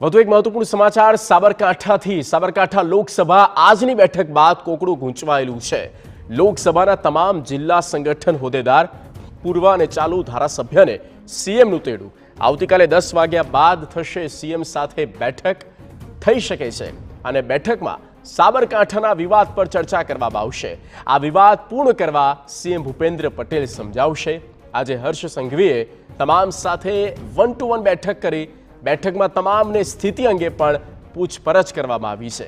વધુ એક મહત્વપૂર્ણ સમાચાર સાબરકાંઠાથી। સાબરકાંઠા લોકસભા આજની બેઠક બાદ કોકડું ગૂંચવાયેલું છે। લોકસભાના તમામ જિલ્લા સંગઠન હોદ્દેદાર, પૂર્વ અને ચાલુ ધારાસભ્યને સીએમનું તેડું। આવતીકાલે 10 વાગ્યા બાદ થશે સીએમ સાથે બેઠક થઈ શકે છે અને બેઠકમાં સાબરકાંઠાના વિવાદ પર ચર્ચા કરવામાં આવશે। આ વિવાદ પૂર્ણ કરવા સીએમ ભૂપેન્દ્ર પટેલ સમજાવશે। આજે હર્ષ સંઘવીએ તમામ સાથે 1-to-1 બેઠક કરી। બેઠકમાં તમામને સ્થિતિ અંગે પણ પૂછપરછ કરવામાં આવી છે।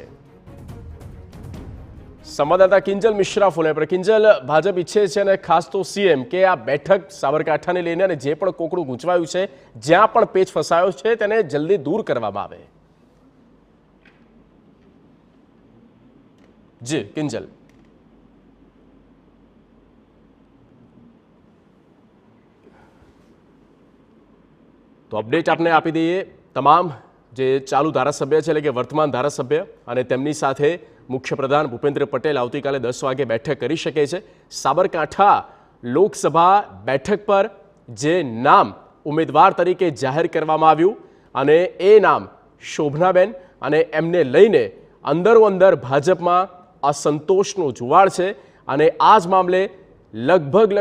સંવાદદાતા કિંજલ મિશ્રા ફોન પર। કિંજલ, ભાજપ ઈચ્છે છે અને ખાસ તો સીએમ કે આ બેઠક સાબરકાંઠાને લઈને અને જે પણ કોકડું ગૂંચવાયું છે, જ્યાં પણ પેચ ફસાયો છે, તેને જલ્દી દૂર કરવામાં આવે। જી કિંજલ। તો અપડેટ આપને આપી દઈએ। તમામ જે ચાલુ ધારાસભ્ય છે એટલે કે વર્તમાન ધારાસભ્ય અને તેમની સાથે મુખ્યપ્રધાન ભૂપેન્દ્ર પટેલ આવતીકાલે 10 વાગે બેઠક કરી શકે છે। સાબરકાંઠા લોકસભા બેઠક પર જે નામ ઉમેદવાર તરીકે જાહેર કરવામાં આવ્યું અને એ નામ શોભનાબેન, અને એમને લઈને અંદરો-અંદર ભાજપમાં અસંતોષનો જુવાળ છે અને આ જ મામલે લગભગ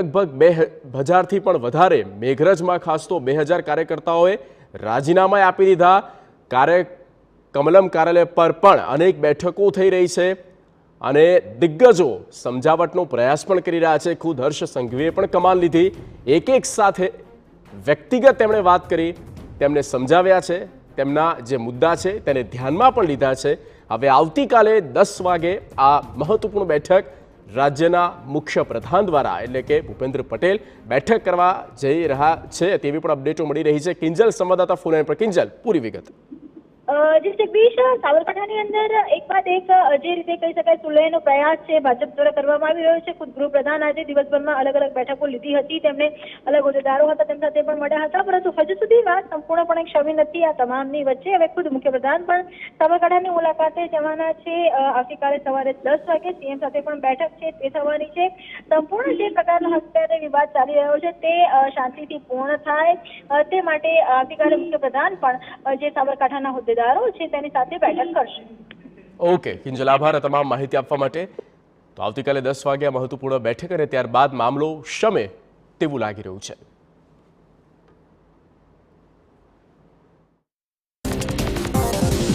2000થી પણ વધારે મેઘરજમાં ખાસ તો 2000 કાર્યકર્તાઓએ રાજીનામા આપી દીધા। કમલમ કાર્યાલય પર પણ અનેક બેઠકો થઈ રહી છે અને દિગ્ગજો સમજાવટનો પ્રયાસ પણ કરી રહ્યા છે। ખુદ હર્ષ સંઘવીએ પણ કમાન લીધી। એક સાથે વ્યક્તિગત તેમણે વાત કરી, તેમને સમજાવ્યા છે, તેમના જે મુદ્દા છે તેને ધ્યાનમાં પણ લીધા છે। હવે આવતીકાલે 10 વાગે આ મહત્વપૂર્ણ બેઠક રાજ્યના મુખ્ય પ્રધાન દ્વારા એટલે કે ભૂપેન્દ્ર પટેલ બેઠક કરવા જઈ રહ્યા છે તેવી પણ અપડેટો મળી રહી છે। કિંજલ, સંવાદદાતા ફોન પર। કિંજલ, પૂરી વિગત। સાબરકાંઠાની અંદર એક બાદ એક જે રીતે કહી શકાય સુલેહનો પ્રયાસ છે ભાજપ દ્વારા કરવામાં આવી રહ્યો છે। ખુદ ગૃહપ્રધાન આજે દિવસભરમાં અલગ અલગ બેઠકો લીધી હતી। તેમણે અલગ હોદ્દેદારો હતા તેમ સાથે પણ મળ્યા હતા, પરંતુ હજુ સુધી વાત સંપૂર્ણપણે શમી નથી આ તમામની વચ્ચે। હવે ખુદ મુખ્યપ્રધાન પણ સાબરકાંઠાની મુલાકાતે જવાના છે। આવતીકાલે સવારે 10 વાગે સીએમ સાથે પણ બેઠક છે તે થવાની છે। સંપૂર્ણ જે પ્રકારનો અત્યારે વિવાદ ચાલી રહ્યો છે તે શાંતિથી પૂર્ણ થાય તે માટે આવતીકાલે મુખ્યપ્રધાન પણ જે સાબરકાંઠાના હોદ્દેદારો છે તેની સાથે બેઠક કરશે। ઓકે કિંજલ, આભાર તમામ માહિતી આપવા માટે। તો આવતીકાલે 10 વાગ્યા મહત્વપૂર્ણ બેઠક અને ત્યારબાદ મામલો શમે તેવું લાગી રહ્યું છે।